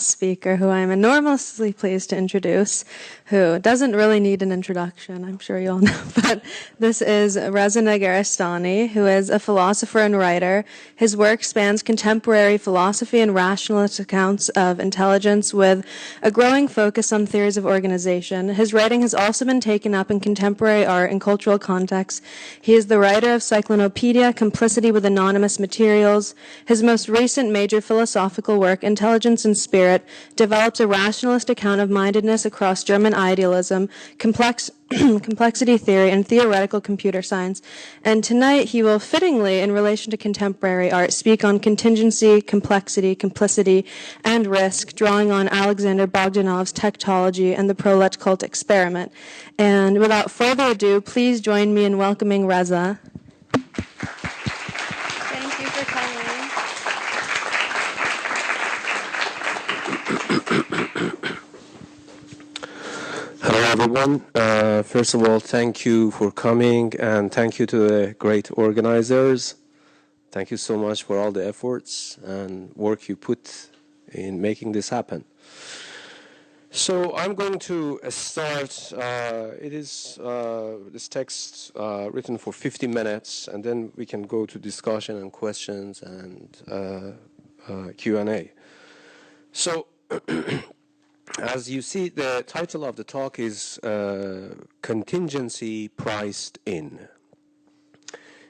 speaker, who I'm enormously pleased to introduce, who doesn't really need an introduction, I'm sure you all know, but this is Reza Negarestani, who is a philosopher and writer. His work spans contemporary philosophy and rationalist accounts of intelligence with a growing focus on theories of organization. His writing has also been taken up in contemporary art and cultural contexts. He is the writer of Cyclonopedia, Complicity with Anonymous Materials. His most recent major philosophical work, Intelligence and Spirit, develops a rationalist account of mindedness across German idealism, complexity theory, and theoretical computer science. And tonight he will fittingly, in relation to contemporary art, speak on contingency, complexity, complicity, and risk, drawing on Alexander Bogdanov's tektology and the Proletkult experiment. And without further ado, please join me in welcoming Reza. Thank you for coming. Hello, everyone. First of all, thank you for coming, and thank you to the great organizers. Thank you so much for all the efforts and work you put in making this happen. So I'm going to start. It is this text written for 50 minutes, and then we can go to discussion and questions and Q&A. So as you see, the title of the talk is Contingency Priced In.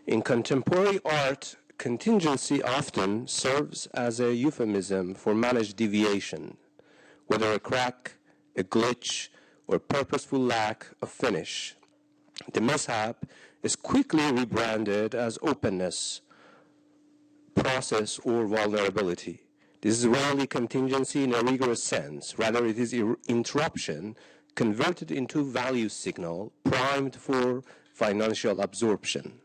In contemporary art, contingency often serves as a euphemism for managed deviation, whether a crack, a glitch, or purposeful lack of finish. The mishap is quickly rebranded as openness, process, or vulnerability. This is rarely contingency in a rigorous sense. Rather, it is interruption converted into value signal primed for financial absorption.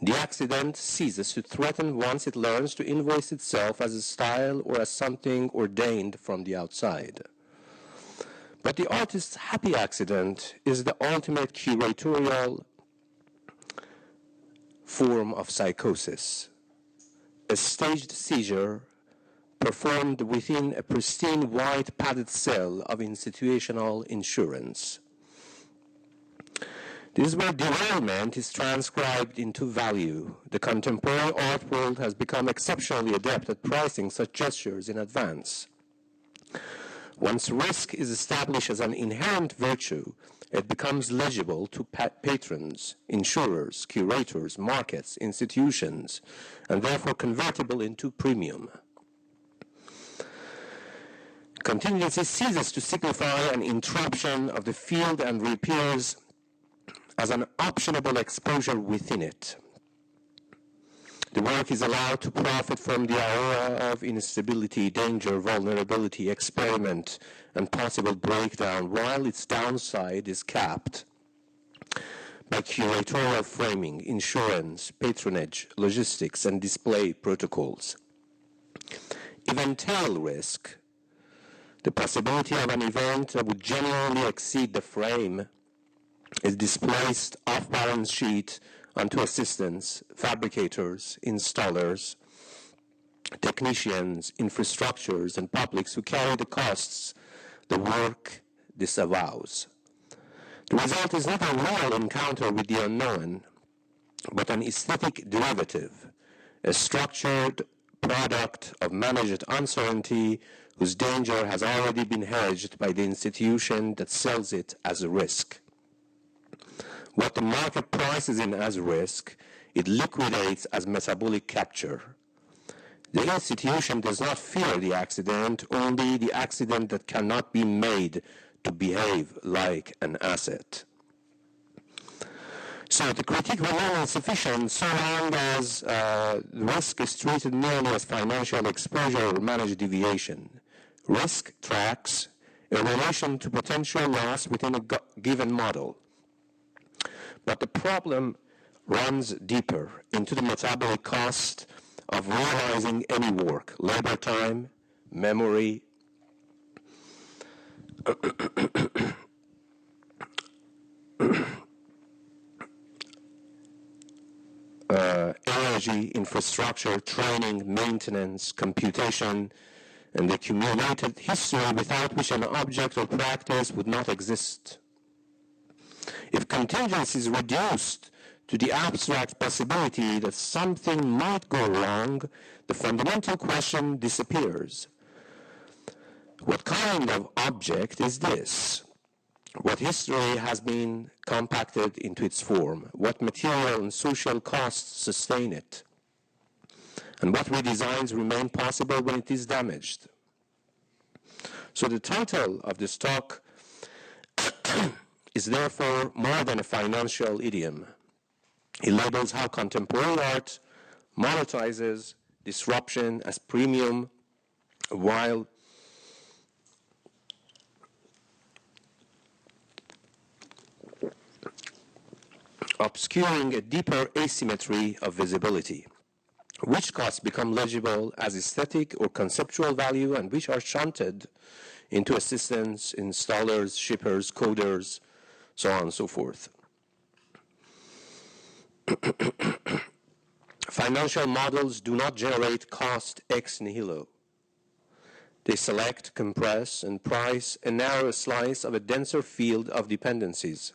The accident ceases to threaten once it learns to invoice itself as a style or as something ordained from the outside. But the artist's happy accident is the ultimate curatorial form of psychosis. A staged seizure performed within a pristine white padded cell of institutional insurance. This is where derailment is transcribed into value. The contemporary art world has become exceptionally adept at pricing such gestures in advance. Once risk is established as an inherent virtue, it becomes legible to patrons, insurers, curators, markets, institutions, and therefore convertible into premium. Contingency ceases to signify an interruption of the field and reappears as an optionable exposure within it. The work is allowed to profit from the aura of instability, danger, vulnerability, experiment, and possible breakdown, while its downside is capped by curatorial framing, insurance, patronage, logistics, and display protocols. Event-tail risk, the possibility of an event that would genuinely exceed the frame, is displaced off balance sheet onto assistants, fabricators, installers, technicians, infrastructures, and publics who carry the costs the work disavows. The result is not a real encounter with the unknown, but an aesthetic derivative, a structured product of managed uncertainty whose danger has already been hedged by the institution that sells it as a risk. What the market prices in as risk, it liquidates as metabolic capture. The institution does not fear the accident, only the accident that cannot be made to behave like an asset. So the critique remains insufficient so long as risk is treated merely as financial exposure or managed deviation. Risk tracks in relation to potential loss within a given model. But the problem runs deeper into the metabolic cost of realizing any work, labor time, memory, energy, infrastructure, training, maintenance, computation, and the accumulated history without which an object or practice would not exist. If contingency is reduced to the abstract possibility that something might go wrong, the fundamental question disappears. What kind of object is this? What history has been compacted into its form? What material and social costs sustain it? And what redesigns remain possible when it is damaged? So the title of this talk is therefore more than a financial idiom. It labels how contemporary art monetizes disruption as premium while obscuring a deeper asymmetry of visibility. Which costs become legible as aesthetic or conceptual value and which are shunted into assistants, installers, shippers, coders, so on and so forth. Financial models do not generate cost ex nihilo. They select, compress, and price a narrow slice of a denser field of dependencies.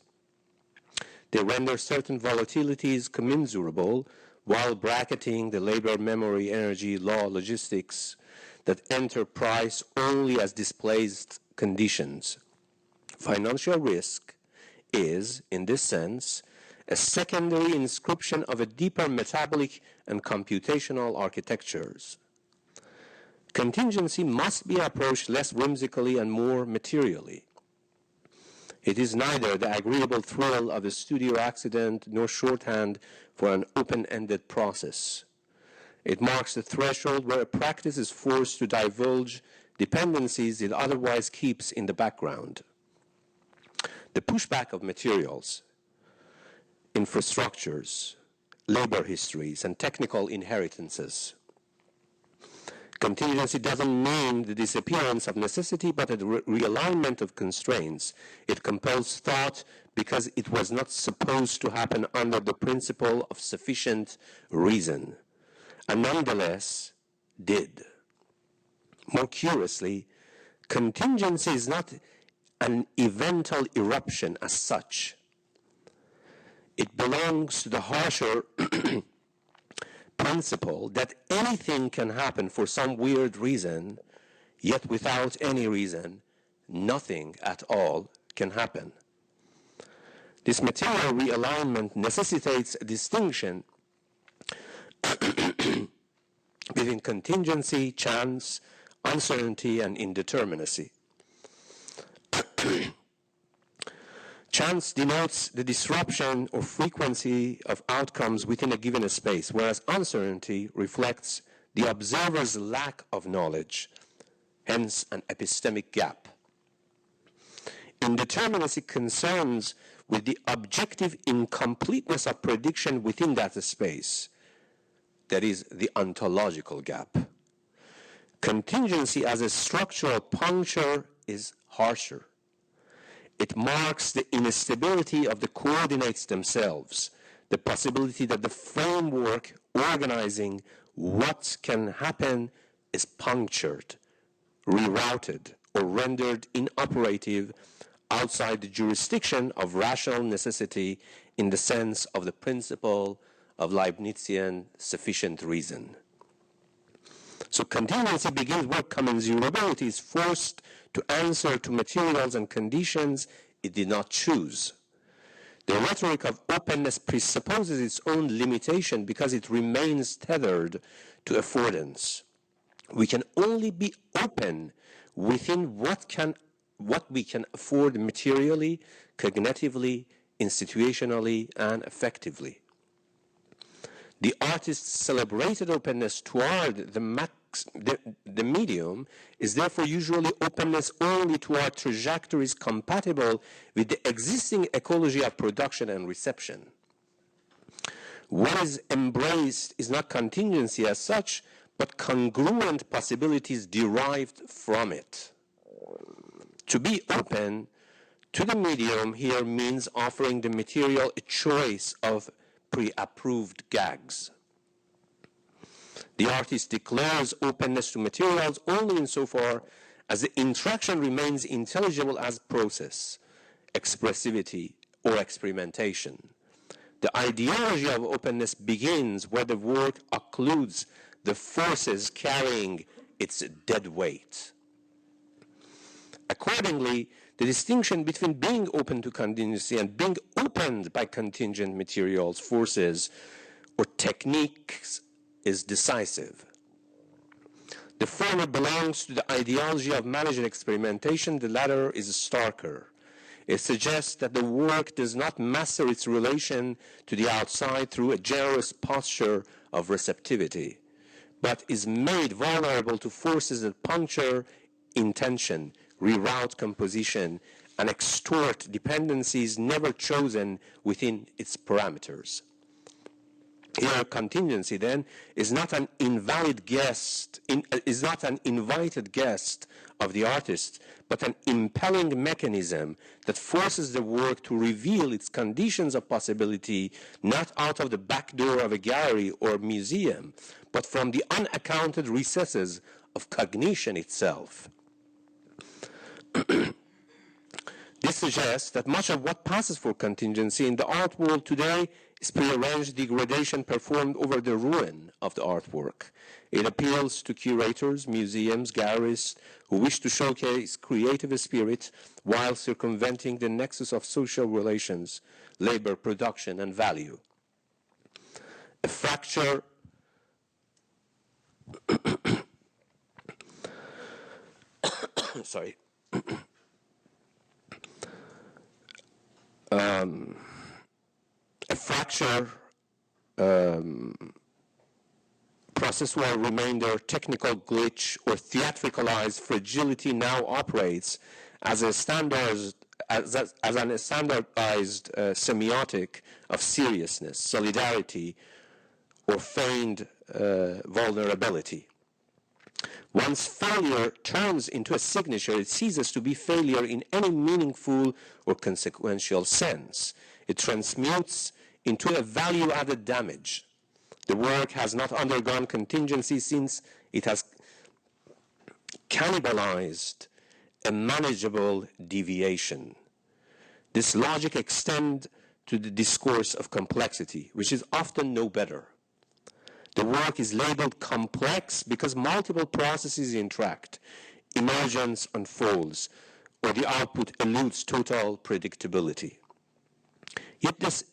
They render certain volatilities commensurable while bracketing the labor, memory, energy, law, logistics that enter price only as displaced conditions. Financial risk is, in this sense, a secondary inscription of a deeper metabolic and computational architectures. Contingency must be approached less whimsically and more materially. It is neither the agreeable thrill of a studio accident nor shorthand for an open-ended process. It marks the threshold where a practice is forced to divulge dependencies it otherwise keeps in the background. The pushback of materials, infrastructures, labor histories, and technical inheritances. Contingency doesn't mean the disappearance of necessity, but a realignment of constraints. It compels thought because it was not supposed to happen under the principle of sufficient reason, and nonetheless did. More curiously, contingency is not an eventual eruption as such. It belongs to the harsher principle that anything can happen for some weird reason, yet without any reason, nothing at all can happen. This material realignment necessitates a distinction between contingency, chance, uncertainty, and indeterminacy. Chance denotes the disruption or frequency of outcomes within a given space, whereas uncertainty reflects the observer's lack of knowledge, hence an epistemic gap. Indeterminacy concerns with the objective incompleteness of prediction within that space, that is, the ontological gap. Contingency as a structural puncture is harsher. It marks the instability of the coordinates themselves, the possibility that the framework organizing what can happen is punctured, rerouted, or rendered inoperative outside the jurisdiction of rational necessity in the sense of the principle of Leibnizian sufficient reason. So contingency begins where commensurability is forced to answer to materials and conditions it did not choose. The rhetoric of openness presupposes its own limitation because it remains tethered to affordance. We can only be open within what we can afford materially, cognitively, institutionally, and effectively. The artist's celebrated openness toward the medium is therefore usually openness only toward trajectories compatible with the existing ecology of production and reception. What is embraced is not contingency as such, but congruent possibilities derived from it. To be open to the medium here means offering the material a choice of pre-approved gags. The artist declares openness to materials only insofar as the interaction remains intelligible as process, expressivity, or experimentation. The ideology of openness begins where the work occludes the forces carrying its dead weight. Accordingly, the distinction between being open to contingency and being opened by contingent materials, forces, or techniques is decisive. The former belongs to the ideology of managed experimentation, the latter is starker. It suggests that the work does not master its relation to the outside through a generous posture of receptivity, but is made vulnerable to forces that puncture intention, reroute composition, and extort dependencies never chosen within its parameters. Here, contingency, then, is not an invited guest of the artist, but an impelling mechanism that forces the work to reveal its conditions of possibility not out of the back door of a gallery or museum, but from the unaccounted recesses of cognition itself. This suggests that much of what passes for contingency in the art world today is prearranged degradation performed over the ruin of the artwork. It appeals to curators, museums, gallerists who wish to showcase creative spirit while circumventing the nexus of social relations, labor, production, and value. A fracture sorry. A fracture, processual remainder, technical glitch, or theatricalized fragility now operates as an standardized semiotic of seriousness, solidarity, or feigned vulnerability. Once failure turns into a signature, it ceases to be failure in any meaningful or consequential sense. It transmutes into a value-added damage. The work has not undergone contingency since it has cannibalized a manageable deviation. This logic extends to the discourse of complexity, which is often no better. The work is labeled complex because multiple processes interact, emergence unfolds, or the output eludes total predictability. Yet this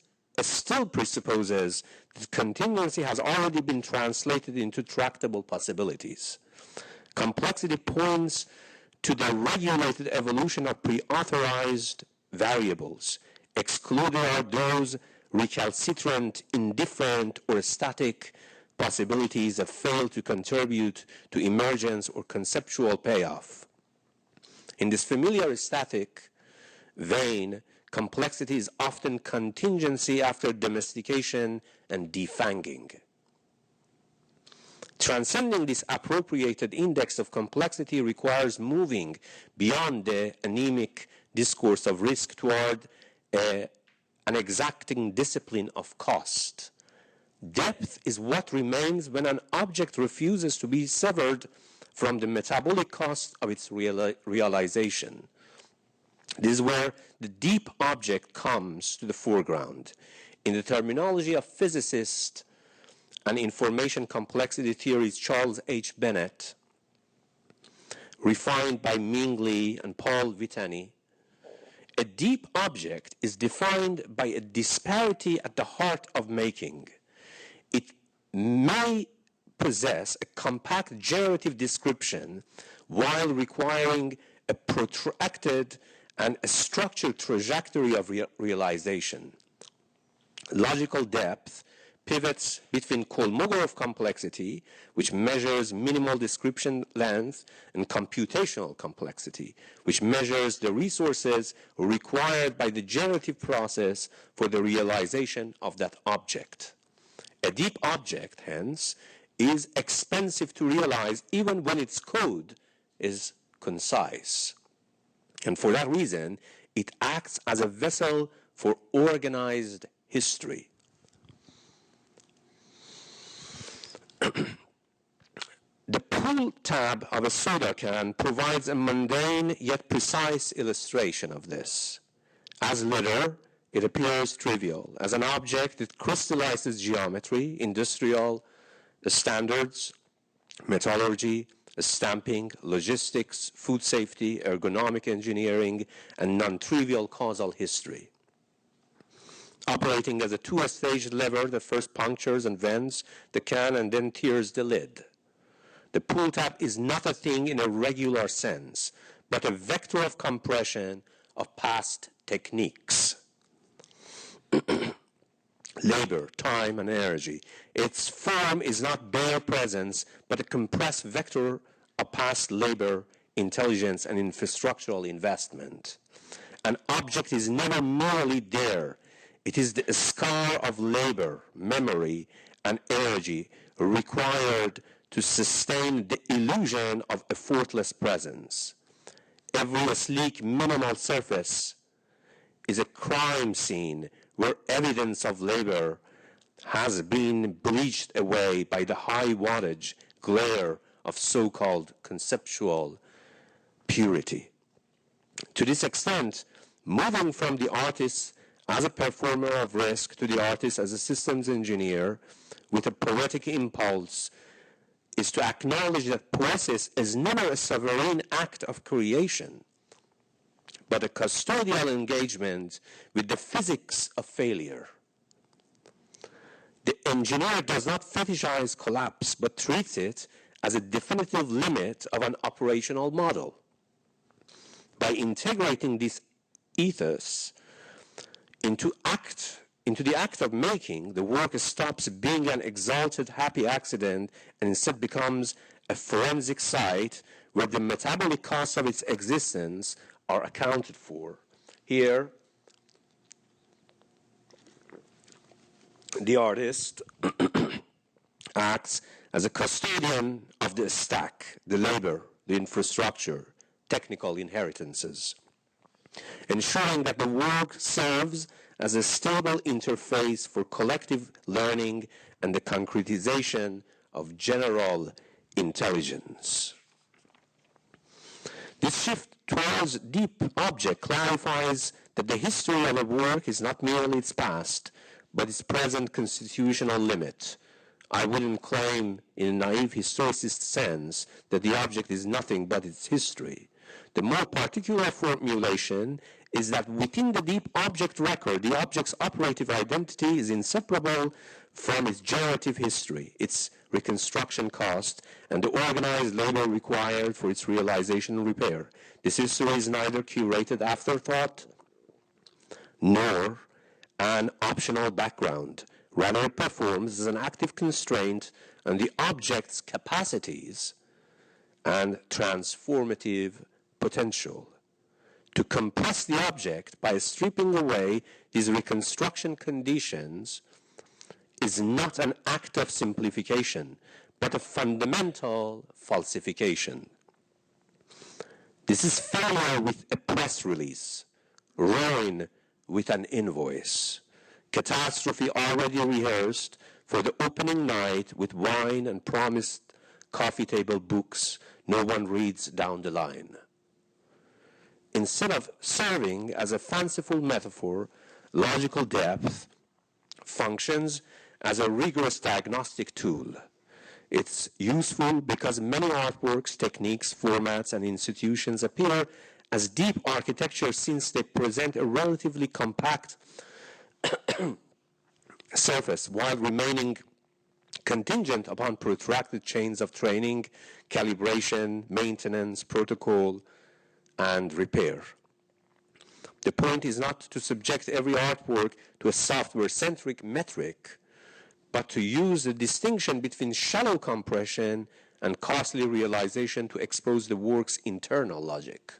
still presupposes that contingency has already been translated into tractable possibilities. Complexity points to the regulated evolution of pre-authorized variables. Excluded are those recalcitrant, indifferent, or static possibilities that fail to contribute to emergence or conceptual payoff. In this familiar static vein, complexity is often contingency after domestication and defanging. Transcending this appropriated index of complexity requires moving beyond the anemic discourse of risk toward an exacting discipline of cost. Depth is what remains when an object refuses to be severed from the metabolic cost of its realization. This is where the deep object comes to the foreground. In the terminology of physicist and information complexity theories Charles H. Bennett, refined by Ming Li and Paul Vitani, a deep object is defined by a disparity at the heart of making. It may possess a compact generative description while requiring a protracted and a structured trajectory of realization. Logical depth pivots between Kolmogorov complexity, which measures minimal description length, and computational complexity, which measures the resources required by the generative process for the realization of that object. A deep object, hence, is expensive to realize even when its code is concise. And for that reason, it acts as a vessel for organized history. The pull tab of a soda can provides a mundane yet precise illustration of this. As litter, it appears trivial. As an object, it crystallizes geometry, industrial standards, metallurgy, stamping, logistics, food safety, ergonomic engineering, and non-trivial causal history. Operating as a two-stage lever that first punctures and vents the can and then tears the lid. The pull tab is not a thing in a regular sense, but a vector of compression of past techniques. Labor, time, and energy. Its form is not bare presence, but a compressed vector of past labor, intelligence, and infrastructural investment. An object is never merely there. It is the scar of labor, memory, and energy required to sustain the illusion of effortless presence. Every sleek, minimal surface is a crime scene where evidence of labor has been bleached away by the high wattage glare of so-called conceptual purity. To this extent, moving from the artist as a performer of risk to the artist as a systems engineer with a poetic impulse is to acknowledge that poesis is never a sovereign act of creation, but a custodial engagement with the physics of failure. The engineer does not fetishize collapse, but treats it as a definitive limit of an operational model. By integrating this ethos into the act of making, the work stops being an exalted happy accident and instead becomes a forensic site where the metabolic costs of its existence are accounted for. Here, the artist acts as a custodian of the stack, the labor, the infrastructure, technical inheritances, ensuring that the work serves as a stable interface for collective learning and the concretization of general intelligence. This shift towards deep object clarifies that the history of a work is not merely its past, but its present constitutional limit. I wouldn't claim in a naive historicist sense that the object is nothing but its history. The more particular formulation is that within the deep object record, the object's operative identity is inseparable from its generative history, its reconstruction cost, and the organized labor required for its realization and repair. This history is neither curated afterthought nor an optional background. Rather, it performs as an active constraint on the object's capacities and transformative potential. To compress the object by stripping away these reconstruction conditions is not an act of simplification, but a fundamental falsification. This is failure with a press release, ruin with an invoice, catastrophe already rehearsed for the opening night with wine and promised coffee table books no one reads down the line. Instead of serving as a fanciful metaphor, logical depth functions as a rigorous diagnostic tool. It's useful because many artworks, techniques, formats, and institutions appear as deep architecture since they present a relatively compact surface while remaining contingent upon protracted chains of training, calibration, maintenance, protocol, and repair. The point is not to subject every artwork to a software-centric metric, but to use the distinction between shallow compression and costly realization to expose the work's internal logic.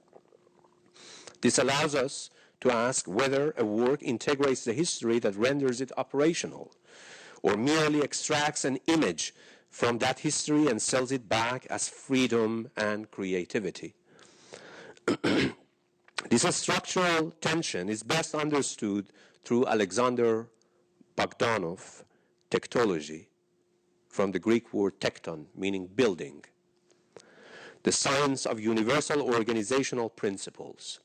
This allows us to ask whether a work integrates the history that renders it operational, or merely extracts an image from that history and sells it back as freedom and creativity. This structural tension is best understood through Alexander Bogdanov tektology, from the Greek word tekton, meaning building, the science of universal organizational principles.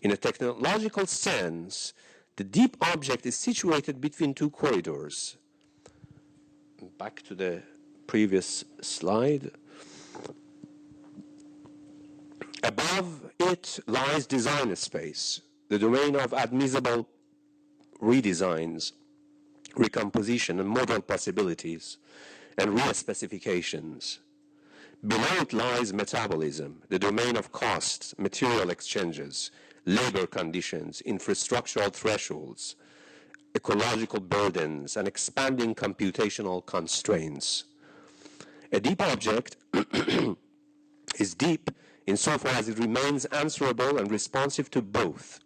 In a technological sense, the deep object is situated between two corridors. Back to the previous slide. Above it lies design space, the domain of admissible redesigns, recomposition, and model possibilities, and re-specifications. Below it lies metabolism, the domain of costs, material exchanges, labor conditions, infrastructural thresholds, ecological burdens, and expanding computational constraints. A deep object is deep insofar as it remains answerable and responsive to both.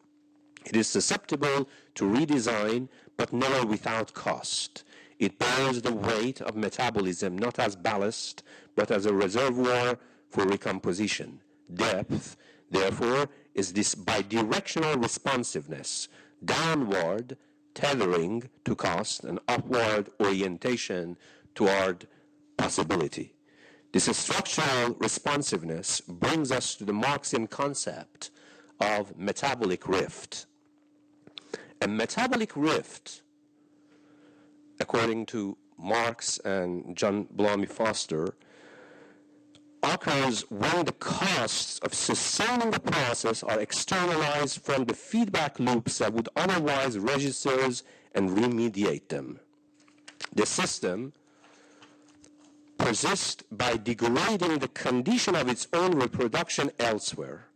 It is susceptible to redesign, but never without cost. It bears the weight of metabolism not as ballast, but as a reservoir for recomposition. Depth, therefore, is this bidirectional responsiveness, downward tethering to cost and upward orientation toward possibility. This structural responsiveness brings us to the Marxian concept of metabolic rift. A metabolic rift, according to Marx and John Bellamy Foster, occurs when the costs of sustaining the process are externalized from the feedback loops that would otherwise register and remediate them. The system persists by degrading the condition of its own reproduction elsewhere.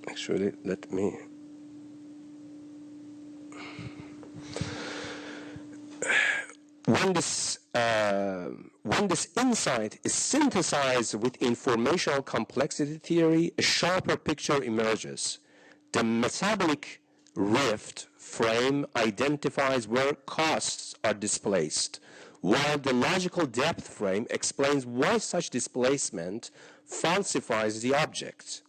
Actually, let me... When this insight is synthesized with informational complexity theory, a sharper picture emerges. The metabolic rift frame identifies where costs are displaced, while the logical depth frame explains why such displacement falsifies the object.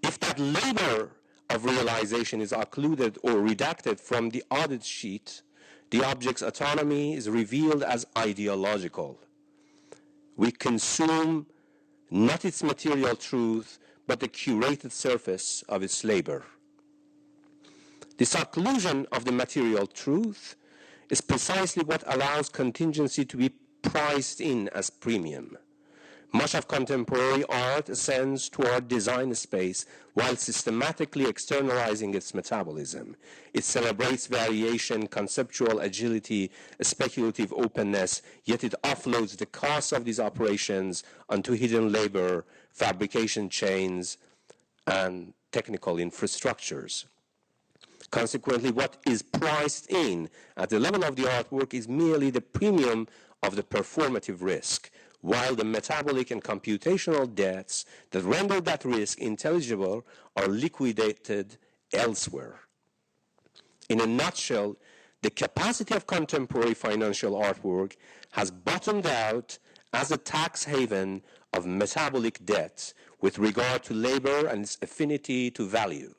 If that labor of realization is occluded or redacted from the audit sheet, the object's autonomy is revealed as ideological. We consume not its material truth, but the curated surface of its labor. This occlusion of the material truth is precisely what allows contingency to be priced in as premium. Much of contemporary art ascends toward design space while systematically externalizing its metabolism. It celebrates variation, conceptual agility, speculative openness, yet it offloads the costs of these operations onto hidden labor, fabrication chains, and technical infrastructures. Consequently, what is priced in at the level of the artwork is merely the premium of the performative risk, while the metabolic and computational debts that render that risk intelligible are liquidated elsewhere. In a nutshell, the capacity of contemporary financial artwork has bottomed out as a tax haven of metabolic debt with regard to labor and its affinity to value.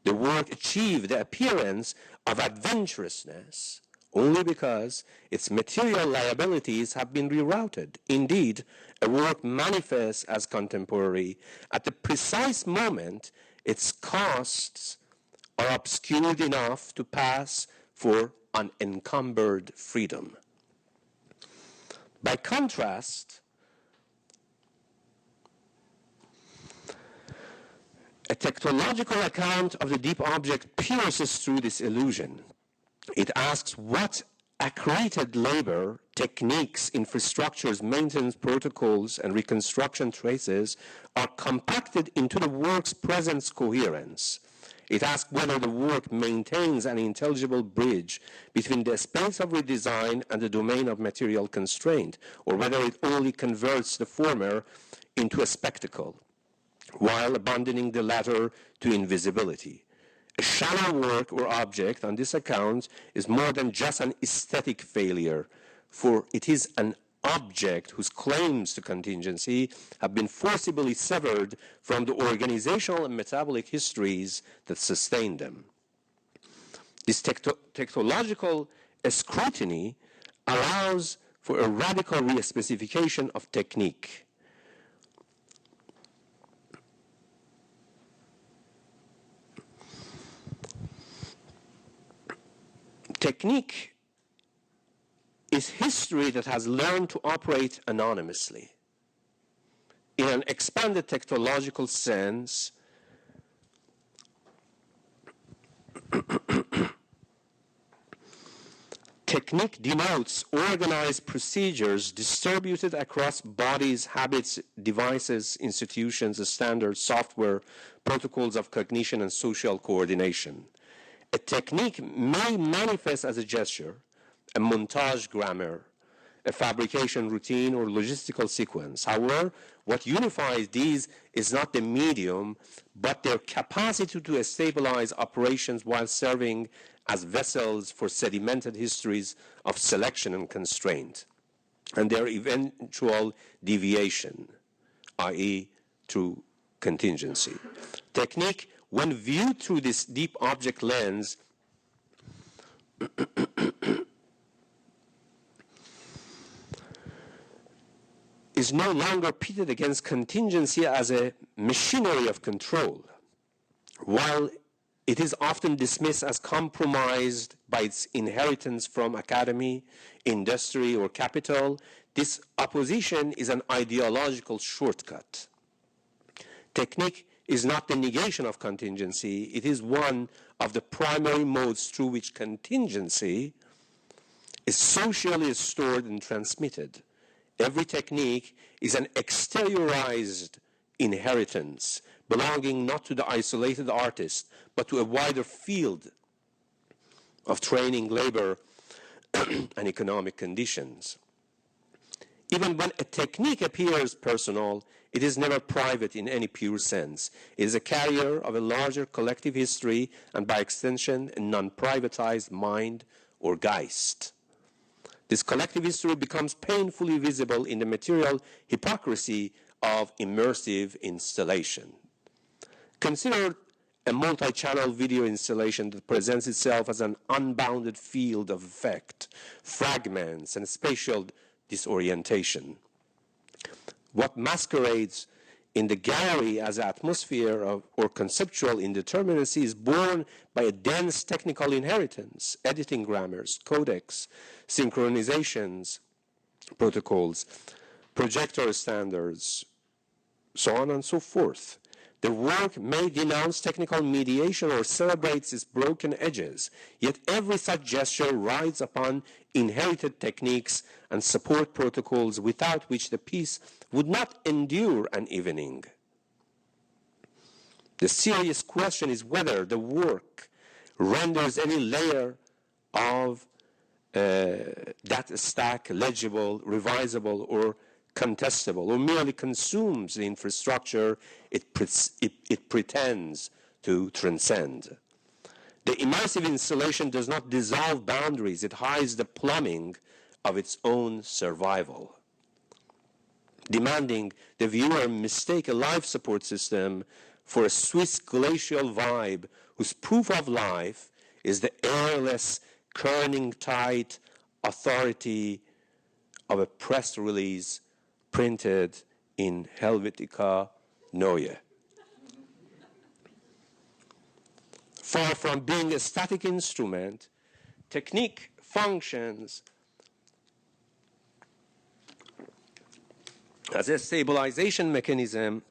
The work achieved the appearance of adventurousness only because its material liabilities have been rerouted. Indeed, a work manifests as contemporary at the precise moment its costs are obscured enough to pass for unencumbered freedom. By contrast, a tektological account of the deep object pierces through this illusion. It asks what accreted labor, techniques, infrastructures, maintenance protocols, and reconstruction traces are compacted into the work's present coherence. It asks whether the work maintains an intelligible bridge between the space of redesign and the domain of material constraint, or whether it only converts the former into a spectacle, while abandoning the latter to invisibility. A shallow work or object on this account is more than just an aesthetic failure, for it is an object whose claims to contingency have been forcibly severed from the organizational and metabolic histories that sustain them. This tektological scrutiny allows for a radical re-specification of technique. Technique is history that has learned to operate anonymously. In an expanded tektological sense, technique denotes organized procedures distributed across bodies, habits, devices, institutions, standards, software, protocols of cognition, and social coordination. A technique may manifest as a gesture, a montage grammar, a fabrication routine, or logistical sequence. However, what unifies these is not the medium, but their capacity to stabilize operations while serving as vessels for sedimented histories of selection and constraint, and their eventual deviation, i.e., through contingency. Technique, when viewed through this deep object lens, is no longer pitted against contingency as a machinery of control. While it is often dismissed as compromised by its inheritance from academy, industry, or capital, this opposition is an ideological shortcut. Technique is not the negation of contingency, it is one of the primary modes through which contingency is socially stored and transmitted. Every technique is an exteriorized inheritance belonging not to the isolated artist, but to a wider field of training, labor, and economic conditions. Even when a technique appears personal, it is never private in any pure sense. It is a carrier of a larger collective history and, by extension, a non-privatized mind or Geist. This collective history becomes painfully visible in the material hypocrisy of immersive installation. Consider a multi-channel video installation that presents itself as an unbounded field of effect, fragments, and spatial disorientation. What masquerades in the gallery as atmosphere of, or conceptual indeterminacy is born by a dense technical inheritance, editing grammars, codecs, synchronizations, protocols, projector standards, so on and so forth. The work may denounce technical mediation or celebrates its broken edges, yet every such gesture rides upon inherited techniques and support protocols without which the piece would not endure an evening. The serious question is whether the work renders any layer of that stack legible, revisable, or contestable, or merely consumes the infrastructure it pretends to transcend. The immersive installation does not dissolve boundaries, it hides the plumbing of its own survival, demanding the viewer mistake a life support system for a Swiss glacial vibe whose proof of life is the airless, kerning tight authority of a press release printed in Helvetica Neue. Far from being a static instrument, technique functions as a stabilization mechanism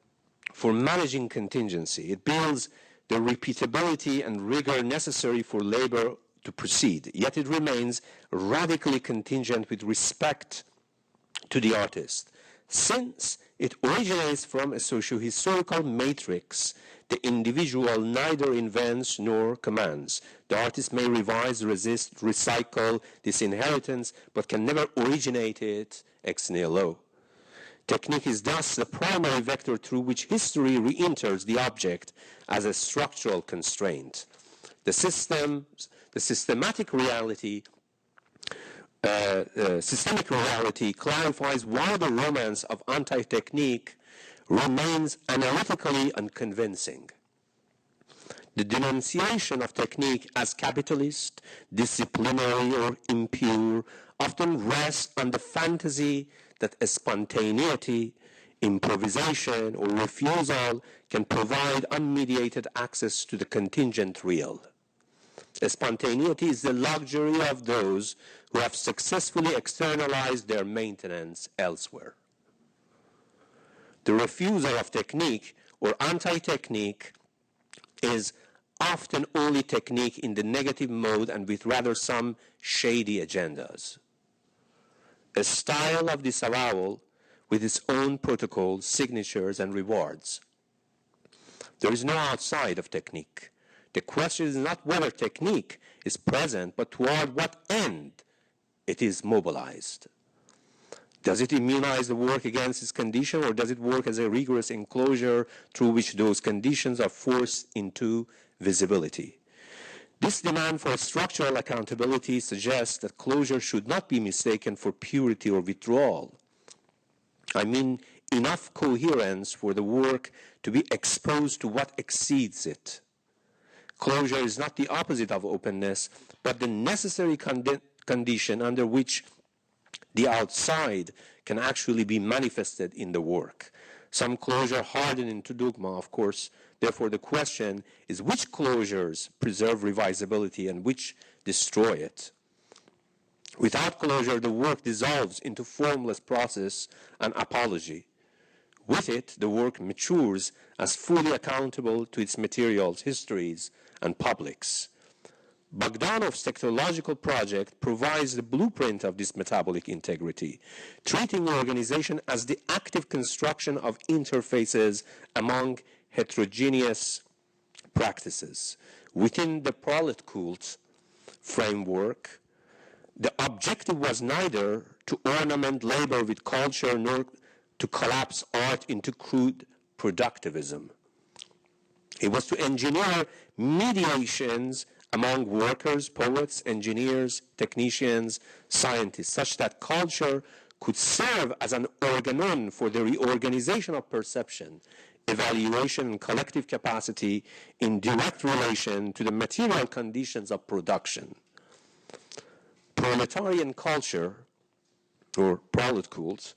for managing contingency. It builds the repeatability and rigor necessary for labor to proceed, yet it remains radically contingent with respect to the artist. Since it originates from a socio-historical matrix, the individual neither invents nor commands. The artist may revise, resist, recycle this inheritance, but can never originate it ex nihilo. Technique is thus the primary vector through which history re-enters the object as a structural constraint. The systemic reality clarifies why the romance of anti-technique remains analytically unconvincing. The denunciation of technique as capitalist, disciplinary, or impure often rests on the fantasy that a spontaneity, improvisation, or refusal can provide unmediated access to the contingent real. Spontaneity is the luxury of those who have successfully externalized their maintenance elsewhere. The refusal of technique or anti-technique is often only technique in the negative mode and with rather some shady agendas. A style of disavowal with its own protocols, signatures, and rewards. There is no outside of technique. The question is not whether technique is present, but toward what end it is mobilized. Does it immunize the work against its condition, or does it work as a rigorous enclosure through which those conditions are forced into visibility? This demand for structural accountability suggests that closure should not be mistaken for purity or withdrawal. I mean, enough coherence for the work to be exposed to what exceeds it. Closure is not the opposite of openness, but the necessary condition under which the outside can actually be manifested in the work. Some closure harden into dogma, of course. Therefore, the question is which closures preserve revisability and which destroy it. Without closure, the work dissolves into formless process and apology. With it, the work matures as fully accountable to its materials, histories, and publics. Bogdanov's tektological project provides the blueprint of this metabolic integrity, treating organization as the active construction of interfaces among heterogeneous practices. Within the Proletkult framework, the objective was neither to ornament labor with culture nor to collapse art into crude productivism. It was to engineer mediations among workers, poets, engineers, technicians, scientists, such that culture could serve as an organon for the reorganization of perception, evaluation, and collective capacity in direct relation to the material conditions of production. Proletarian culture, or Proletkult,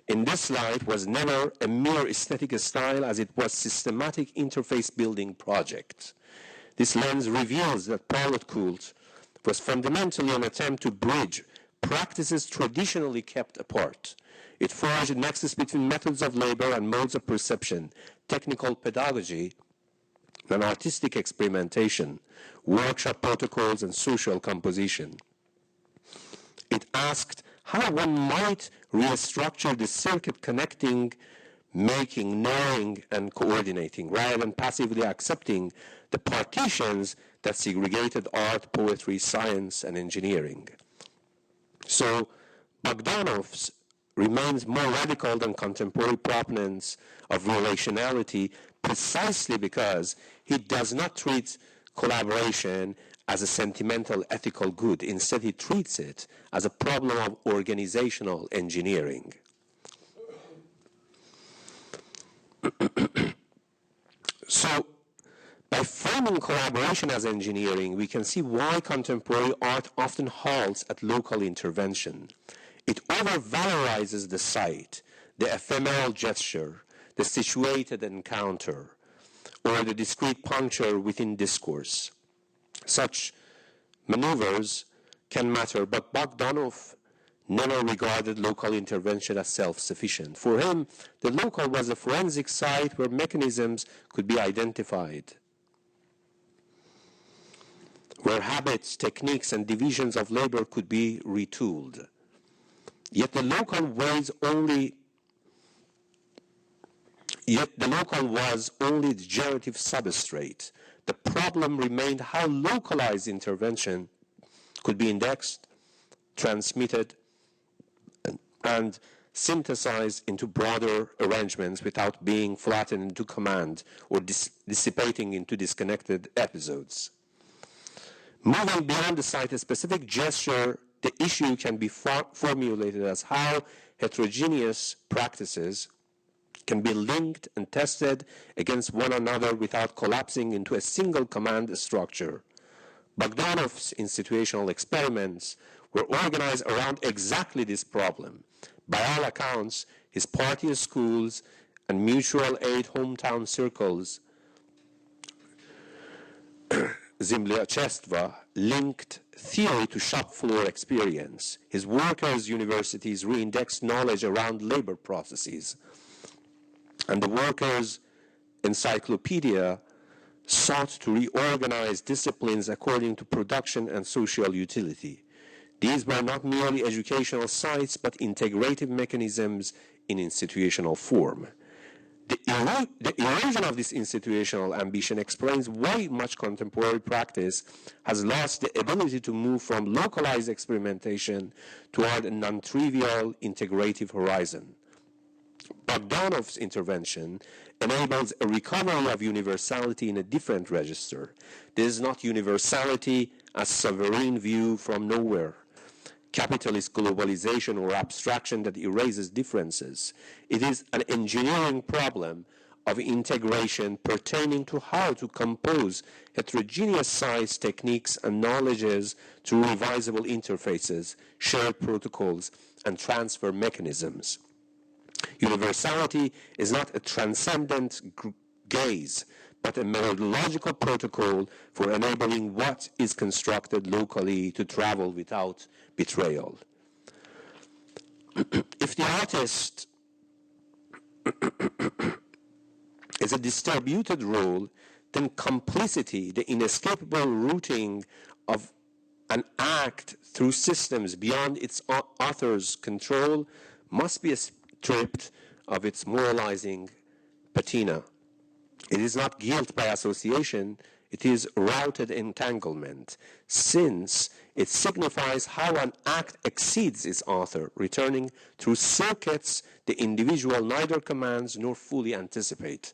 in this light was never a mere aesthetic style as it was systematic interface building project. This lens reveals that Proletkult was fundamentally an attempt to bridge practices traditionally kept apart. It forged a nexus between methods of labor and modes of perception, technical pedagogy, and artistic experimentation, workshop protocols, and social composition. It asked how one might restructure the circuit connecting, making, knowing, and coordinating, rather than passively accepting the partitions that segregated art, poetry, science, and engineering. So Bogdanov remains more radical than contemporary proponents of relationality precisely because he does not treat collaboration as a sentimental ethical good. Instead, he treats it as a problem of organizational engineering. So, by framing collaboration as engineering, we can see why contemporary art often halts at local intervention. It over-valorizes the site, the ephemeral gesture, the situated encounter, or the discrete puncture within discourse. Such maneuvers can matter, but Bogdanov never regarded local intervention as self-sufficient. For him, the local was a forensic site where mechanisms could be identified, where habits, techniques, and divisions of labor could be retooled. Yet the local was only the generative substrate. The problem remained how localized intervention could be indexed, transmitted, and synthesized into broader arrangements without being flattened into command or dissipating into disconnected episodes. Moving beyond the site-specific gesture, the issue can be formulated as how heterogeneous practices can be linked and tested against one another without collapsing into a single command structure. Bogdanov's institutional experiments were organized around exactly this problem. By all accounts, his party schools and mutual aid hometown circles, Zemlyachestva, linked theory to shop floor experience. His workers' universities re-indexed knowledge around labor processes. And the workers' encyclopedia sought to reorganize disciplines according to production and social utility. These were not merely educational sites, but integrative mechanisms in institutional form. The erosion of this institutional ambition explains why much contemporary practice has lost the ability to move from localized experimentation toward a non-trivial integrative horizon. Bogdanov's intervention enables a recovery of universality in a different register. This is not universality as sovereign view from nowhere, capitalist globalization or abstraction that erases differences. It is an engineering problem of integration pertaining to how to compose heterogeneous size techniques and knowledges through revisable interfaces, shared protocols, and transfer mechanisms. Universality is not a transcendent gaze, but a methodological protocol for enabling what is constructed locally to travel without betrayal. If the artist is a distributed role, then complicity, the inescapable rooting of an act through systems beyond its author's control, must be stripped of its moralizing patina. It is not guilt by association, it is routed entanglement, since it signifies how an act exceeds its author, returning through circuits the individual neither commands nor fully anticipate.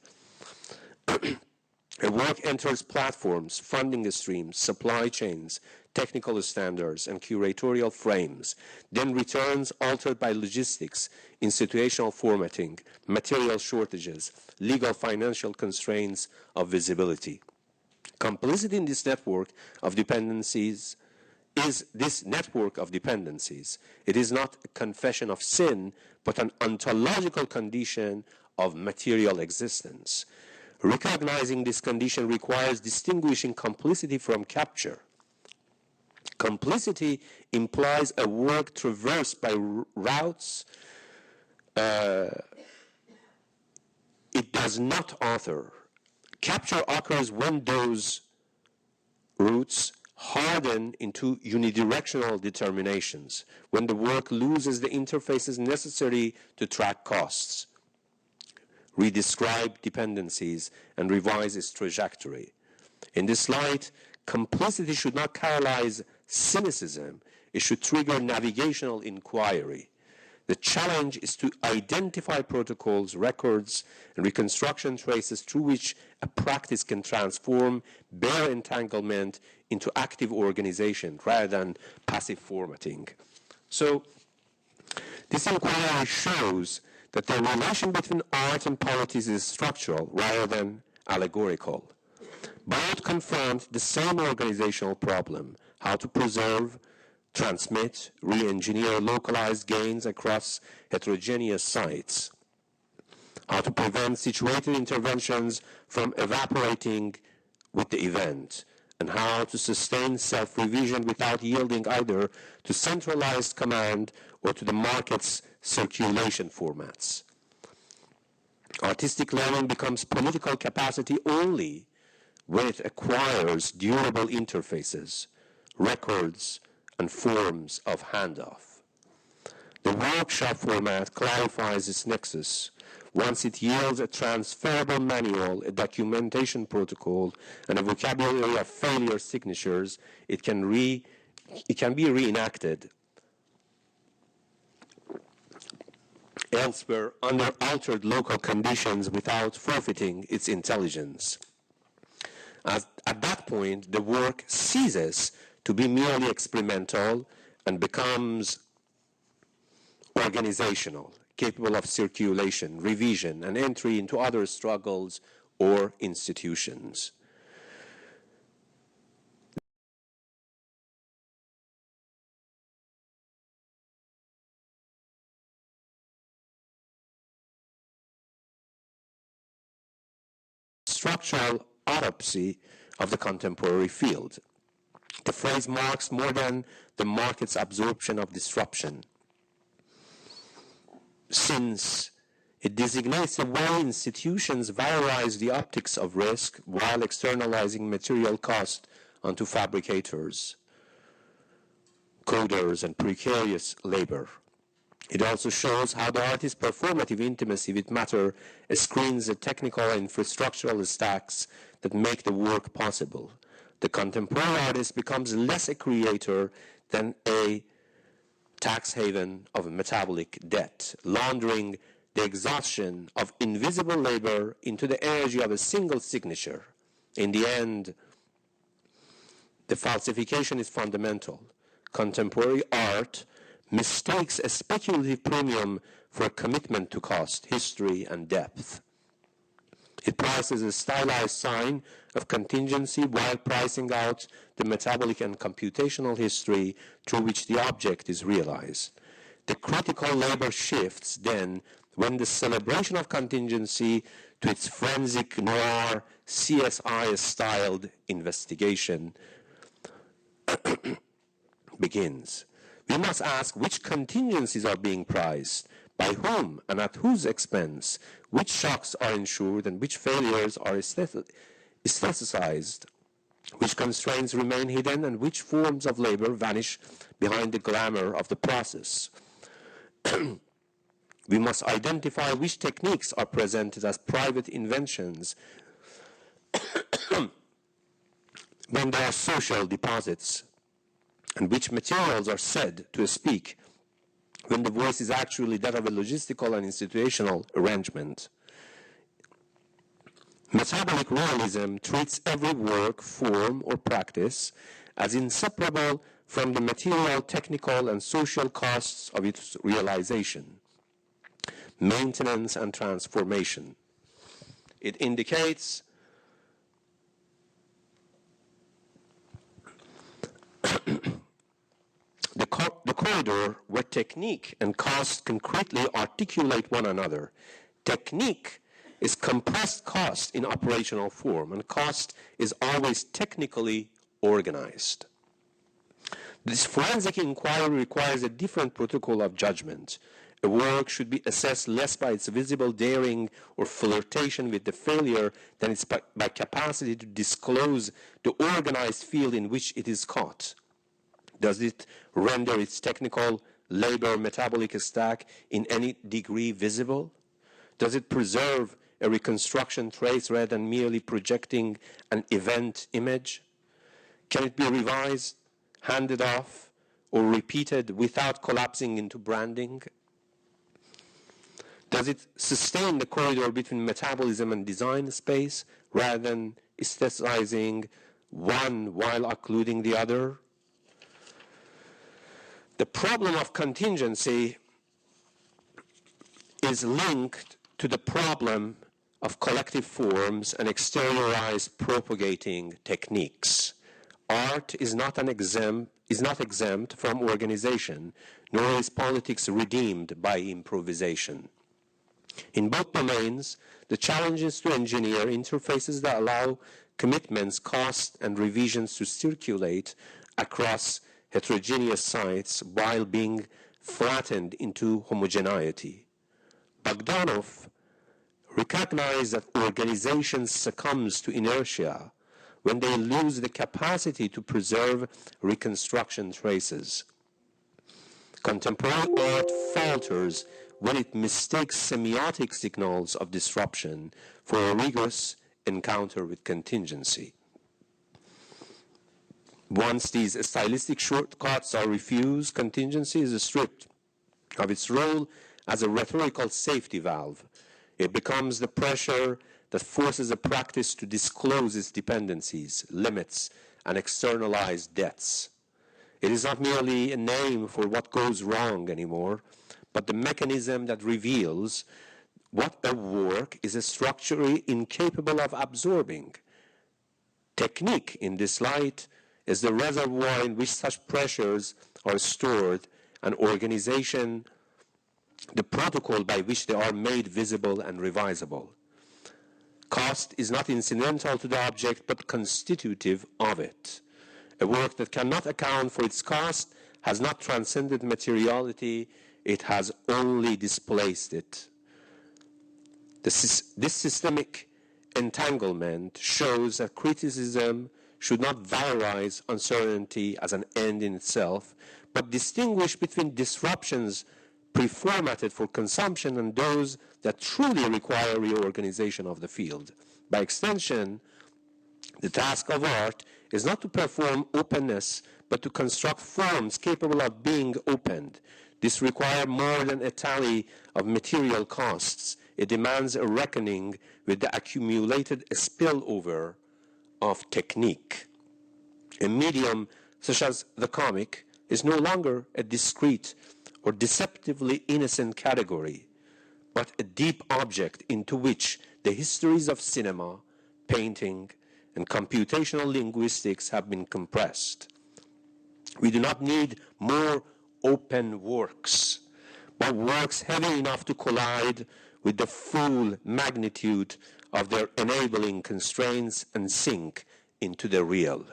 A work enters platforms, funding streams, supply chains, technical standards, and curatorial frames, then returns altered by logistics, institutional formatting, material shortages, legal financial constraints of visibility. Complicity in this network of dependencies is this network of dependencies. It is not a confession of sin, but an ontological condition of material existence. Recognizing this condition requires distinguishing complicity from capture. Complicity implies a work traversed by routes it does not author. Capture occurs when those routes harden into unidirectional determinations, when the work loses the interfaces necessary to track costs, redescribe dependencies, and revise its trajectory. In this light, complicity should not catalyze cynicism. It should trigger navigational inquiry. The challenge is to identify protocols, records, and reconstruction traces through which a practice can transform bare entanglement into active organization rather than passive formatting. So, this inquiry shows that the relation between art and politics is structural rather than allegorical. Both confront the same organizational problem: how to preserve, transmit, re-engineer localized gains across heterogeneous sites, how to prevent situated interventions from evaporating with the event, and how to sustain self-revision without yielding either to centralized command or to the market's circulation formats. Artistic learning becomes political capacity only when it acquires durable interfaces, records, and forms of handoff. The workshop format clarifies its nexus. Once it yields a transferable manual, a documentation protocol, and a vocabulary of failure signatures, it can be reenacted elsewhere under altered local conditions without forfeiting its intelligence. At that point, the work ceases to be merely experimental and becomes organizational, capable of circulation, revision, and entry into other struggles or institutions. Structural autopsy of the contemporary field. The phrase marks more than the market's absorption of disruption, since it designates the way institutions valorize the optics of risk while externalizing material cost onto fabricators, coders, and precarious labor. It also shows how the artist's performative intimacy with matter screens the technical and infrastructural stacks that make the work possible. The contemporary artist becomes less a creator than a tax haven of metabolic debt, laundering the exhaustion of invisible labor into the energy of a single signature. In the end, the falsification is fundamental. Contemporary art mistakes a speculative premium for a commitment to cost, history, and depth. It prices a stylized sign of contingency while pricing out the metabolic and computational history through which the object is realized. The critical labor shifts then when the celebration of contingency to its forensic noir, CSI-styled investigation begins. We must ask which contingencies are being priced, by whom and at whose expense, which shocks are insured and which failures are aestheticized, which constraints remain hidden and which forms of labor vanish behind the glamour of the process. We must identify which techniques are presented as private inventions when they are social deposits, and which materials are said to speak when the voice is actually that of a logistical and institutional arrangement. Metabolic realism treats every work, form, or practice as inseparable from the material, technical, and social costs of its realization, maintenance, and transformation. It indicates the corridor where technique and cost concretely articulate one another. Technique is compressed cost in operational form, and cost is always technically organized. This forensic inquiry requires a different protocol of judgment. A work should be assessed less by its visible daring or flirtation with the failure than its by capacity to disclose the organized field in which it is caught. Does it render its technical, labor, metabolic stack in any degree visible? Does it preserve a reconstruction trace rather than merely projecting an event image? Can it be revised, handed off, or repeated without collapsing into branding? Does it sustain the corridor between metabolism and design space rather than aestheticizing one while occluding the other? The problem of contingency is linked to the problem of collective forms and exteriorized propagating techniques. Art is not exempt from organization, nor is politics redeemed by improvisation. In both domains, the challenge is to engineer interfaces that allow commitments, costs, and revisions to circulate across heterogeneous sites while being flattened into homogeneity. Bogdanov recognized that organization succumbs to inertia when they lose the capacity to preserve reconstruction traces. Contemporary art falters when it mistakes semiotic signals of disruption for a rigorous encounter with contingency. Once these stylistic shortcuts are refused, contingency is stripped of its role as a rhetorical safety valve. It becomes the pressure that forces a practice to disclose its dependencies, limits, and externalize debts. It is not merely a name for what goes wrong anymore, but the mechanism that reveals what a work is structurally incapable of absorbing. Technique, in this light, is the reservoir in which such pressures are stored, and organization, the protocol by which they are made visible and revisable. Cost is not incidental to the object, but constitutive of it. A work that cannot account for its cost has not transcended materiality, it has only displaced it. This systemic entanglement shows that criticism should not valorize uncertainty as an end in itself, but distinguish between disruptions preformatted for consumption and those that truly require reorganization of the field. By extension, the task of art is not to perform openness, but to construct forms capable of being opened. This requires more than a tally of material costs. It demands a reckoning with the accumulated spillover of technique. A medium such as the comic is no longer a discrete or deceptively innocent category, but a deep object into which the histories of cinema, painting, and computational linguistics have been compressed. We do not need more open works, but works heavy enough to collide with the full magnitude of their enabling constraints and sink into the real.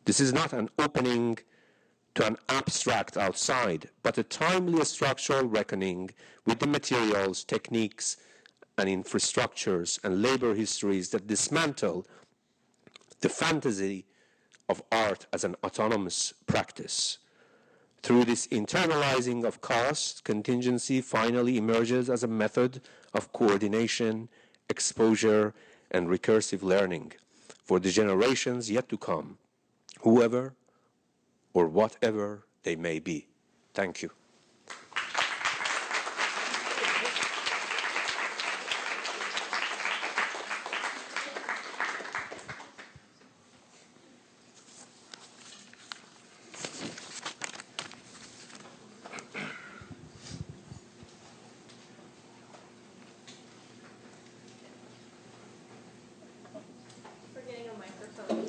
This is not an opening to an abstract outside, but a timely structural reckoning with the materials, techniques, and infrastructures and labor histories that dismantle the fantasy of art as an autonomous practice. Through this internalizing of cost, contingency finally emerges as a method of coordination, exposure, and recursive learning for the generations yet to come, whoever or whatever they may be. Thank you.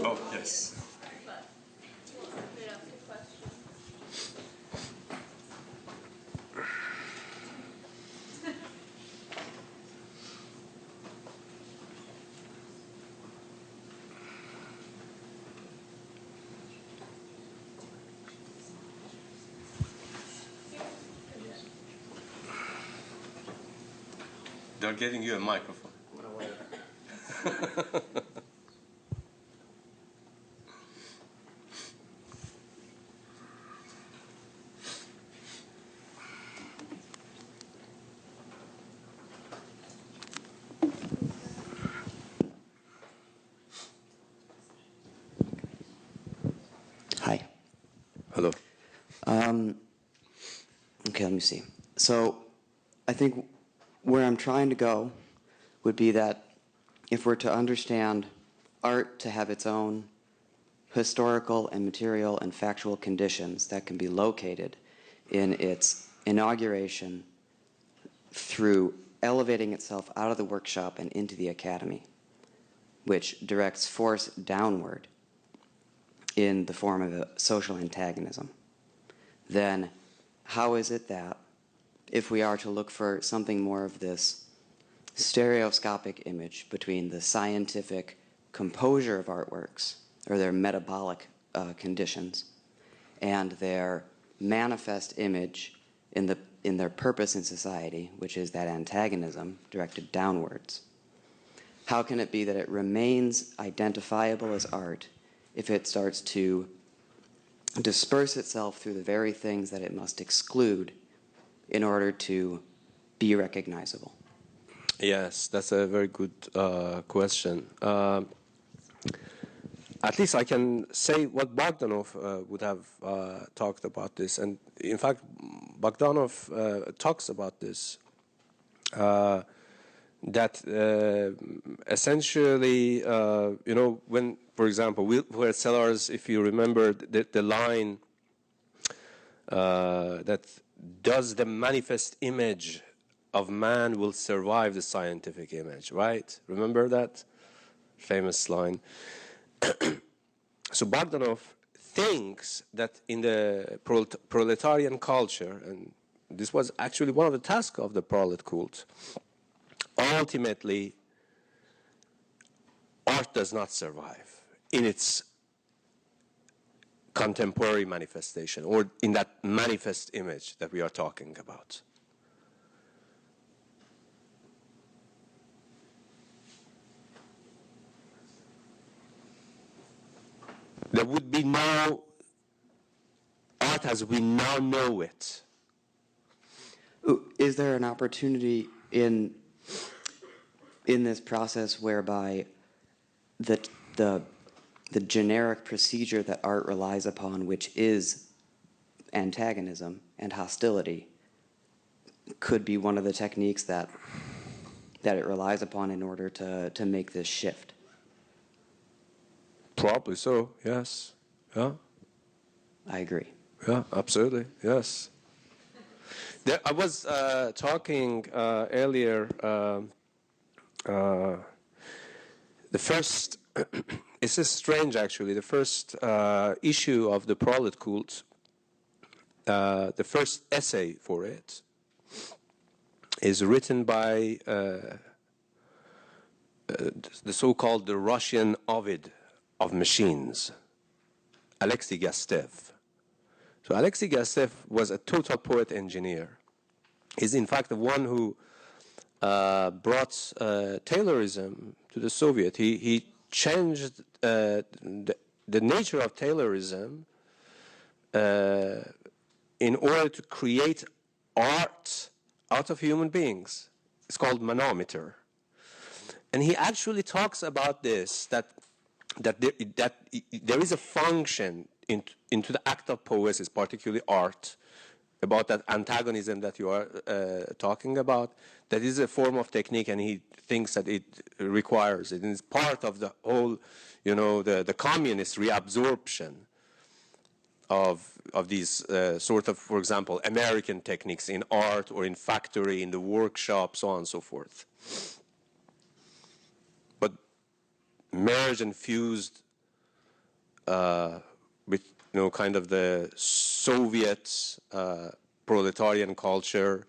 Oh, yes. They're getting you a microphone. Hi. Hello. Okay, let me see. So I think where I'm trying to go would be that if we're to understand art to have its own historical and material and factual conditions that can be located in its inauguration through elevating itself out of the workshop and into the academy, which directs force downward in the form of a social antagonism, then how is it that if we are to look for something more of this stereoscopic image between the scientific composure of artworks, or their metabolic conditions, and their manifest image in their purpose in society, which is that antagonism directed downwards, how can it be that it remains identifiable as art if it starts to disperse itself through the very things that it must exclude in order to be recognizable? Yes, that's a very good question. At least I can say what Bogdanov would have talked about this. And in fact, Bogdanov talks about this. that essentially, you know, when, for example, where Sellars, if you remember the line that does the manifest image of man will survive the scientific image, right? Remember that famous line? So Bogdanov thinks that in the proletarian culture, and this was actually one of the tasks of the Proletkult, ultimately art does not survive in its contemporary manifestation, or in that manifest image that we are talking about. There would be no art as we now know it. Is there an opportunity in this process whereby the generic procedure that art relies upon, which is antagonism and hostility, could be one of the techniques that it relies upon in order to make this shift? Probably so, yes. Yeah. I agree. Yeah, absolutely, yes. I was talking earlier, the first, this is strange actually, the first issue of the Proletkult, the first essay for it is written by the so-called the Russian Ovid of machines, Alexei Gastev. So Alexei Gastev was a total poet engineer. He's in fact the one who brought Taylorism to the Soviet. He changed the nature of Taylorism in order to create art out of human beings. It's called manometer. And he actually talks about this, that there is a function into the act of poesy, particularly art, about that antagonism that you are talking about, that is a form of technique, and he thinks that it requires it. And it's part of the whole, you know, the communist reabsorption of these sort of, for example, American techniques in art or in factory, in the workshop, so on and so forth. But merged and fused with, you know, kind of the Soviet proletarian culture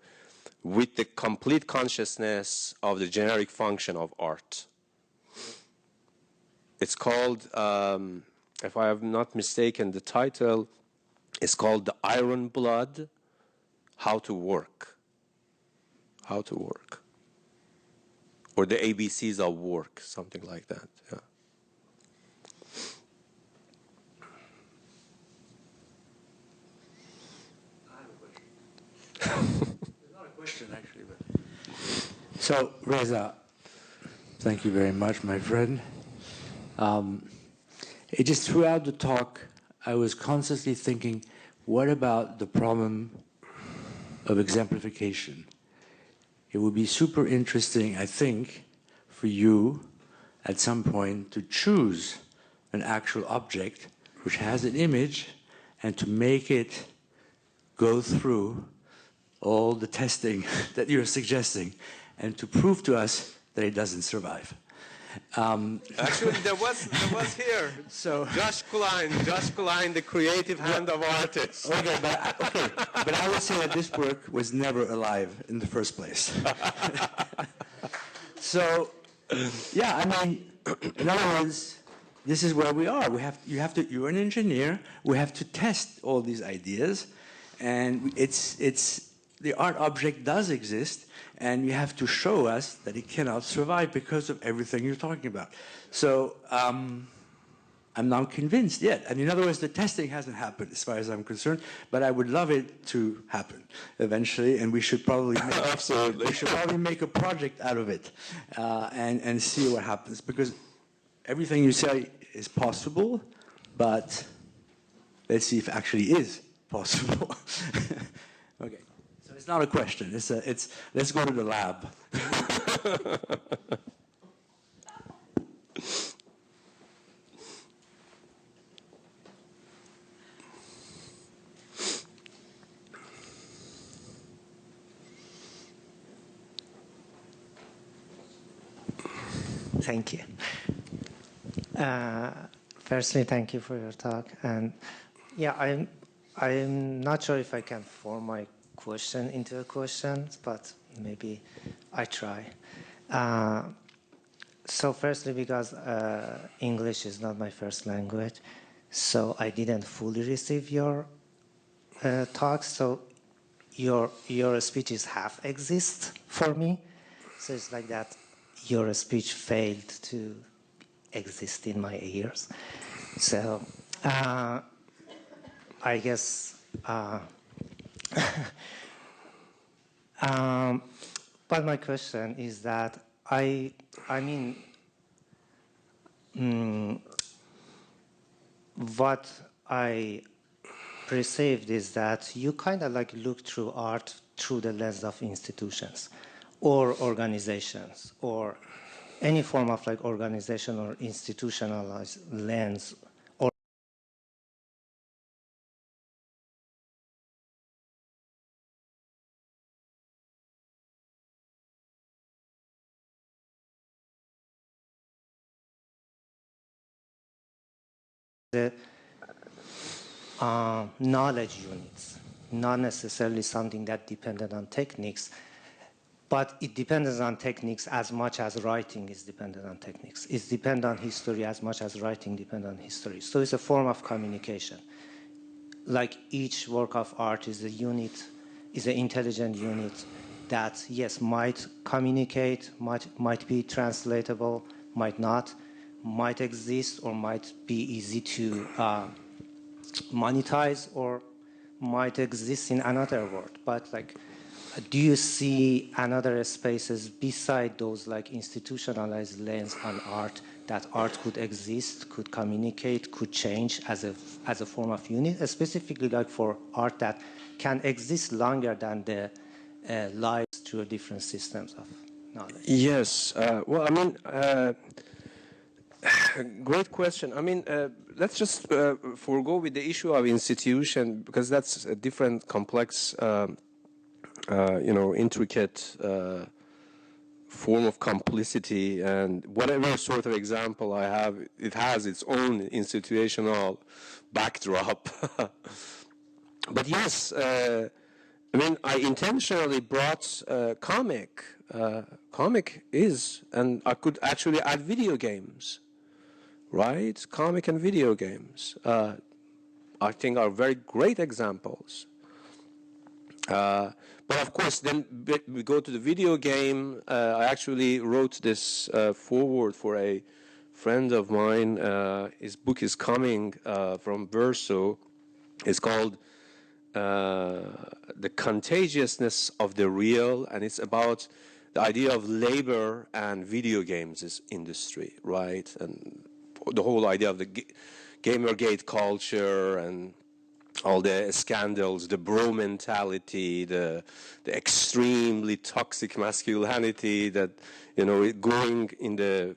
with the complete consciousness of the generic function of art. It's called, if I have not mistaken, the title is called The Iron Blood, How to Work. How to Work. Or the ABCs of work, something like that. Yeah. It's not a question, actually. But so, Reza, thank you very much, my friend. It just throughout the talk, I was constantly thinking, what about the problem of exemplification? It would be super interesting, I think, for you at some point to choose an actual object which has an image and to make it go through all the testing that you're suggesting and to prove to us that it doesn't survive. Actually, there was here. So Josh Kuline, the creative hand of artists. okay, but I would say that this work was never alive in the first place. So, yeah, I mean, in other words, this is where we are. You're an engineer. We have to test all these ideas, and the art object does exist, and you have to show us that it cannot survive because of everything you're talking about. So I'm not convinced yet. And in other words, the testing hasn't happened as far as I'm concerned, but I would love it to happen eventually, and we should probably make a project out of it and see what happens, because everything you say is possible, but let's see if it actually is possible. Okay. It's not a question. It's let's go to the lab. Thank you. Firstly, thank you for your talk. And yeah, I'm not sure if I can form my question into a question, but maybe I try. So firstly, because English is not my first language, so I didn't fully receive your talk. So your speech is half exist for me. So it's like that your speech failed to exist in my ears. So I guess, but my question is that I mean, what I perceived is that you kind of like look through art through the lens of institutions or organizations or any form of like organization or institutionalized lens or the knowledge units, not necessarily something that depended on techniques, but it depends on techniques as much as writing is dependent on techniques. It's dependent on history as much as writing depends on history. So it's a form of communication. Like each work of art is a unit, is an intelligent unit that, yes, might communicate, might be translatable, might not, might exist or might be easy to monetize or might exist in another world. But like, do you see another spaces beside those like institutionalized lens on art that art could exist, could communicate, could change as a form of unit, specifically like for art that can exist longer than the lives through different systems of knowledge? Yes. Well, I mean, great question. I mean, let's just forego with the issue of institution because that's a different complex, intricate form of complicity, and whatever sort of example I have, it has its own institutional backdrop. But yes, I mean, I intentionally brought comic. Comic is, and I could actually add video games, right? Comic and video games, I think, are very great examples. But of course, then we go to the video game. I actually wrote this forward for a friend of mine. His book is coming from Verso. It's called The Contagiousness of the Real, and it's about the idea of labor and video games industry, right? And the whole idea of the Gamergate culture and all the scandals, the bro mentality, the extremely toxic masculinity that, going in the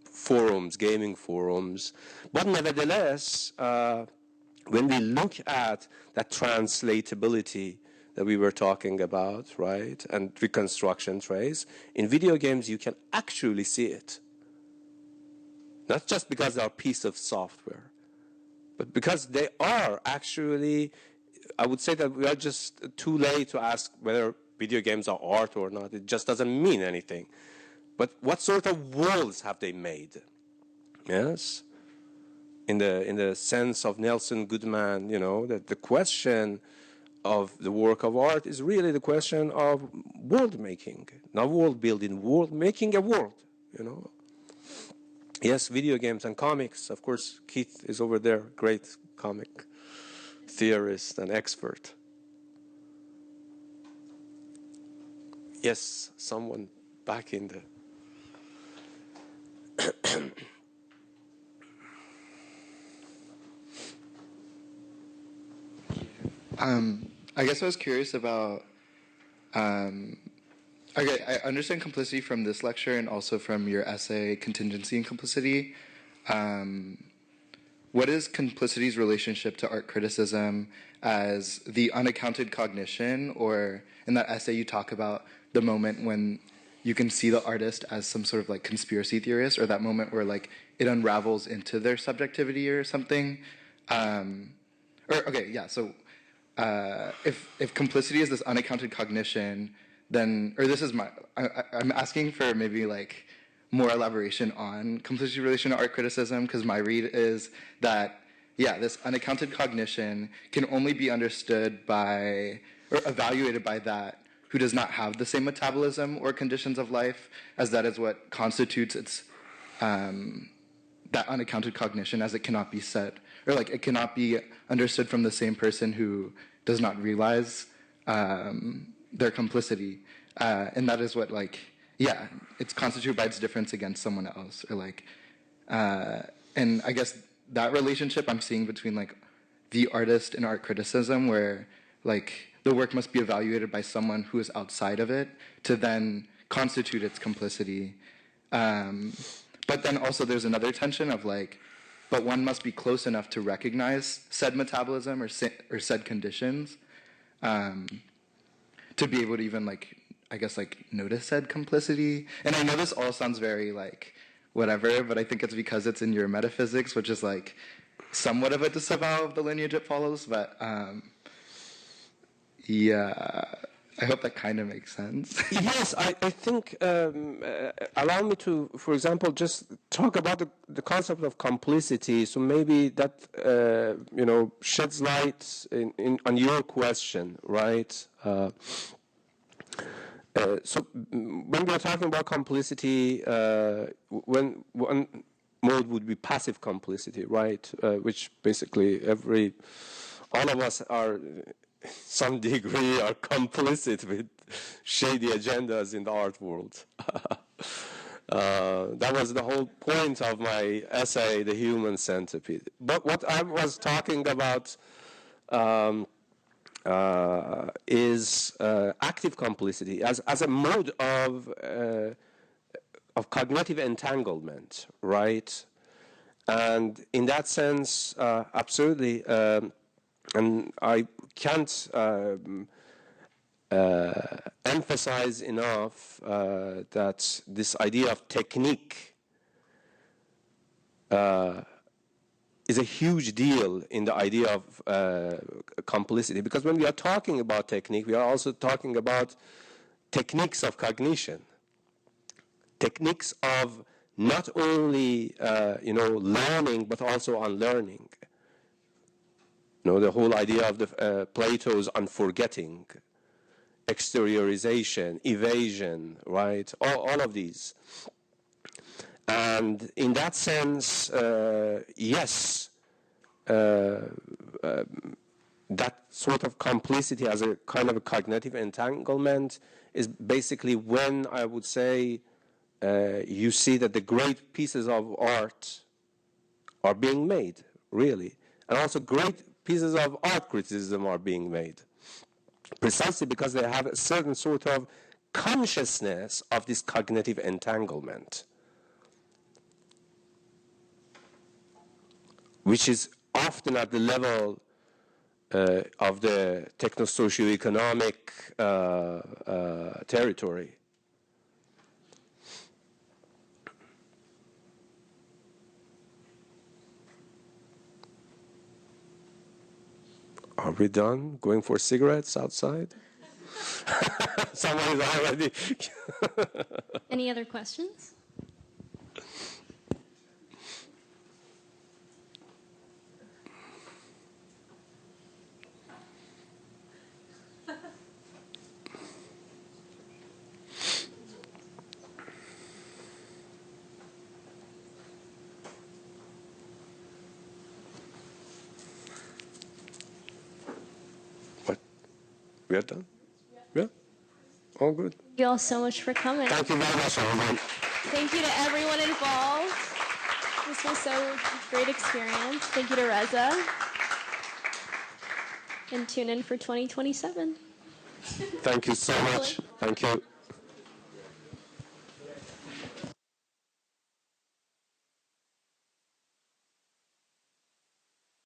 forums, gaming forums. But nevertheless, when we look at that translatability that we were talking about, right, and reconstruction trace, in video games you can actually see it. Not just because they are a piece of software, but because they are actually, I would say that we are just too late to ask whether video games are art or not. It just doesn't mean anything. But what sort of worlds have they made? Yes? In the sense of Nelson Goodman, that the question of the work of art is really the question of world making, not world building, world making a world, Yes, video games and comics. Of course, Keith is over there, great comic theorist and expert. Yes, someone back in the... I guess I was curious about, I Okay, I understand complicity from this lecture and also from your essay, Contingency and Complicity. What is complicity's relationship to art criticism as the unaccounted cognition, or in that essay you talk about the moment when you can see the artist as some sort of like conspiracy theorist, or that moment where like it unravels into their subjectivity or something? So if complicity is this unaccounted cognition, then, or this is I'm asking for maybe like more elaboration on complicity relation to art criticism, because my read is that, yeah, this unaccounted cognition can only be understood by, or evaluated by that who does not have the same metabolism or conditions of life, as that is what constitutes its, that unaccounted cognition, as it cannot be said, or like it cannot be understood from the same person who does not realize their complicity. And that is what, like, yeah, it's constituted by its difference against someone else, or like, and I guess that relationship I'm seeing between like the artist and art criticism, where like the work must be evaluated by someone who is outside of it to then constitute its complicity. But then also there's another tension of like, but one must be close enough to recognize said metabolism or said conditions to be able to even like, I guess, like notice said complicity. And I know this all sounds very like whatever, but I think it's because it's in your metaphysics, which is like somewhat of a disavow of the lineage it follows. But yeah, I hope that kind of makes sense. Yes, I think, allow me to, for example, just talk about the concept of complicity. So maybe that, sheds light on your question, right? So when we are talking about complicity, when one mode would be passive complicity, right? Which basically all of us are, some degree, are complicit with shady agendas in the art world. That was the whole point of my essay, The Human Centipede. But what I was talking about is active complicity as a mode of cognitive entanglement, right? And in that sense, absolutely, and I can't emphasize enough that this idea of technique is a huge deal in the idea of complicity, because when we are talking about technique, we are also talking about techniques of cognition, techniques of not only learning but also unlearning. The whole idea of the Plato's unforgetting, exteriorization, evasion, right? All of these. And in that sense, yes, that sort of complicity as a kind of a cognitive entanglement is basically when I would say you see that the great pieces of art are being made, really. And also great pieces of art criticism are being made, precisely because they have a certain sort of consciousness of this cognitive entanglement, which is often at the level of the techno-socioeconomic territory. Are we done going for cigarettes outside? Someone is already. Any other questions? We are done? Yeah? All good. Thank you all so much for coming. Thank you very much, everyone. Thank you to everyone involved. This was so great experience. Thank you to Reza. And tune in for 2027. Thank you so much. Thank you.